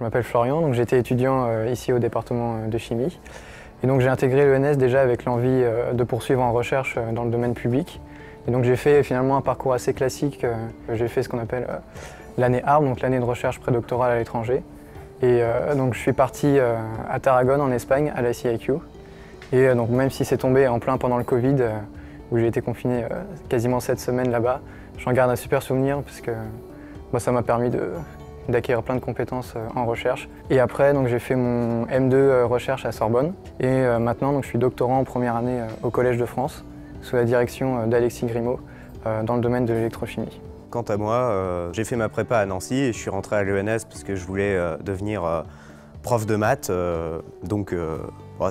Je m'appelle Florian, donc j'étais étudiant ici au département de chimie. Et donc j'ai intégré l'ENS déjà avec l'envie de poursuivre en recherche dans le domaine public. Et donc j'ai fait finalement un parcours assez classique. J'ai fait ce qu'on appelle l'année ARB, donc l'année de recherche prédoctorale à l'étranger. Et donc je suis parti à Tarragone en Espagne, à la CIQ. Et donc même si c'est tombé en plein pendant le Covid, où j'ai été confiné quasiment 7 semaines là-bas, j'en garde un super souvenir parce que ça m'a permis d'acquérir plein de compétences en recherche. Et après, j'ai fait mon M2 recherche à Sorbonne. Et maintenant, je suis doctorant en première année au Collège de France, sous la direction d'Alexis Grimaud, dans le domaine de l'électrochimie. Quant à moi, j'ai fait ma prépa à Nancy et je suis rentré à l'ENS parce que je voulais devenir prof de maths.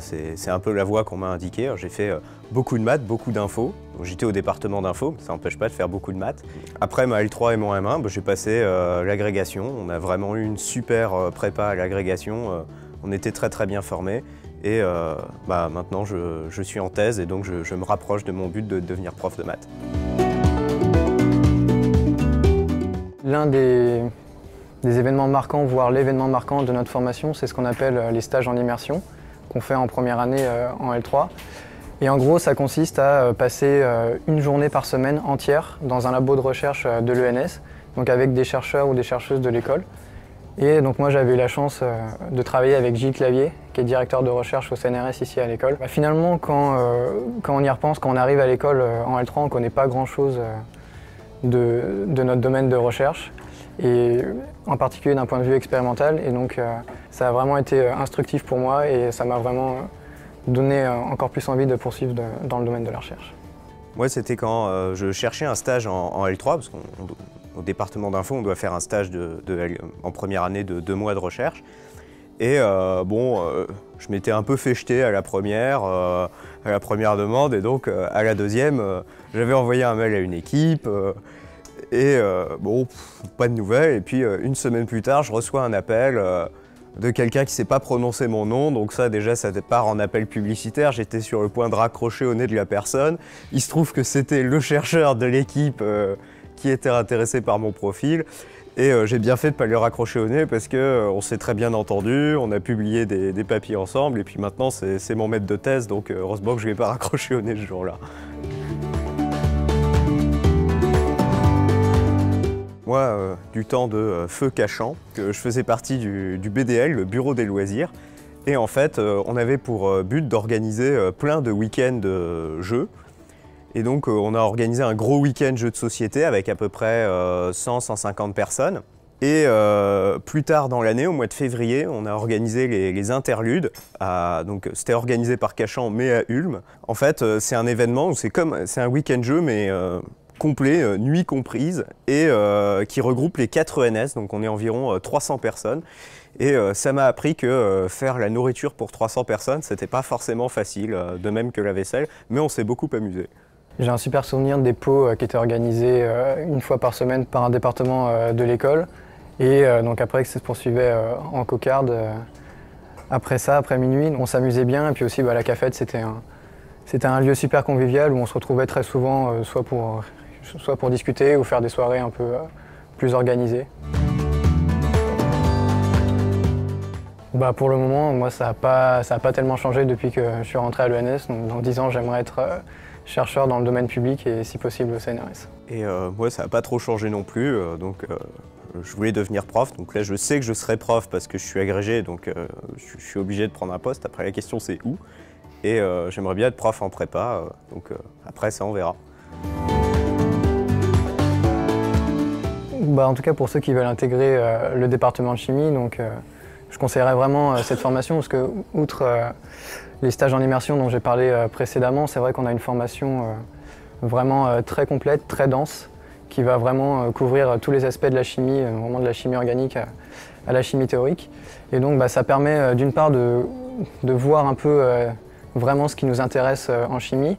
C'est un peu la voie qu'on m'a indiquée. J'ai fait beaucoup de maths, beaucoup d'infos. J'étais au département d'infos, ça n'empêche pas de faire beaucoup de maths. Après ma L3 et mon M1, j'ai passé l'agrégation. On a vraiment eu une super prépa à l'agrégation. On était très bien formés. Et maintenant, je suis en thèse et donc je me rapproche de mon but de devenir prof de maths. L'un des événements marquants, voire l'événement marquant de notre formation, c'est ce qu'on appelle les stages en immersion, qu'on fait en première année en L3. Et en gros, ça consiste à passer une journée par semaine entière dans un labo de recherche de l'ENS, donc avec des chercheurs ou des chercheuses de l'école. Et donc moi, j'avais eu la chance de travailler avec Gilles Clavier, qui est directeur de recherche au CNRS ici à l'école. Finalement, quand on y repense, quand on arrive à l'école en L3, on ne connaît pas grand-chose de notre domaine de recherche, et en particulier d'un point de vue expérimental. Et donc ça a vraiment été instructif pour moi et ça m'a vraiment donné encore plus envie de poursuivre dans le domaine de la recherche. Moi, c'était quand je cherchais un stage en L3, parce qu'au département d'info, on doit faire un stage en première année de 2 mois de recherche. Et je m'étais un peu fait jeter à la première demande, et donc à la deuxième, j'avais envoyé un mail à une équipe, pas de nouvelles. Et puis une semaine plus tard, je reçois un appel de quelqu'un qui ne sait pas prononcer mon nom, donc ça déjà ça part en appel publicitaire, j'étais sur le point de raccrocher au nez de la personne. Il se trouve que c'était le chercheur de l'équipe qui était intéressé par mon profil. Et j'ai bien fait de ne pas lui raccrocher au nez parce qu'on s'est très bien entendu, on a publié des papiers ensemble et puis maintenant c'est mon maître de thèse, donc heureusement que je ne vais pas raccrocher au nez ce jour-là. Moi, du temps de Feu Cachant, que je faisais partie du BDL, le Bureau des loisirs. Et en fait, on avait pour but d'organiser plein de week-ends jeux. Et donc, on a organisé un gros week-end jeux de société avec à peu près 100-150 personnes. Et plus tard dans l'année, au mois de février, on a organisé les interludes. Donc, c'était organisé par Cachant, mais à Ulm. En fait, c'est un événement où c'est un week-end jeu, mais complet, nuit comprise, et qui regroupe les 4 ENS, donc on est environ 300 personnes. Et ça m'a appris que faire la nourriture pour 300 personnes, c'était pas forcément facile, de même que la vaisselle, mais on s'est beaucoup amusé. J'ai un super souvenir des pots qui étaient organisés une fois par semaine par un département de l'école. Et donc après, que ça se poursuivait en cocarde. Après ça, après minuit, on s'amusait bien. Et puis aussi, la cafette, c'était un lieu super convivial où on se retrouvait très souvent, soit pour discuter ou faire des soirées un peu plus organisées. Pour le moment, moi, ça n'a pas tellement changé depuis que je suis rentré à l'ENS. Donc, dans 10 ans, j'aimerais être chercheur dans le domaine public et si possible au CNRS. Et moi, ça n'a pas trop changé non plus. Je voulais devenir prof. Donc là, je sais que je serai prof parce que je suis agrégé. Donc je suis obligé de prendre un poste. Après, la question, c'est où. Et j'aimerais bien être prof en prépa. Après, ça, on verra. En tout cas, pour ceux qui veulent intégrer le département de chimie, je conseillerais vraiment cette formation parce que, outre les stages en immersion dont j'ai parlé précédemment, c'est vrai qu'on a une formation vraiment très complète, très dense, qui va vraiment couvrir tous les aspects de la chimie, vraiment de la chimie organique à la chimie théorique. Et donc ça permet d'une part de voir un peu vraiment ce qui nous intéresse en chimie.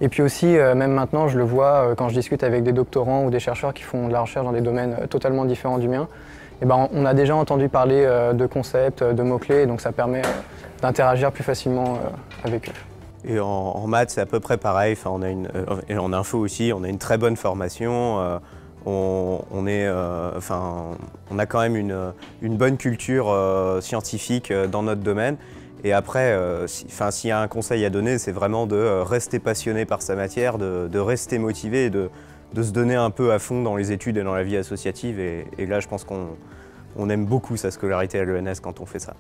Et puis aussi, même maintenant, je le vois quand je discute avec des doctorants ou des chercheurs qui font de la recherche dans des domaines totalement différents du mien. On a déjà entendu parler de concepts, de mots-clés, donc ça permet d'interagir plus facilement avec eux. Et en maths, c'est à peu près pareil. Et en info aussi, on a une très bonne formation. on a quand même une bonne culture scientifique dans notre domaine. Et après, s'il y a un conseil à donner, c'est vraiment de rester passionné par sa matière, de rester motivé et de se donner un peu à fond dans les études et dans la vie associative. Et là, je pense qu'on aime beaucoup sa scolarité à l'ENS quand on fait ça.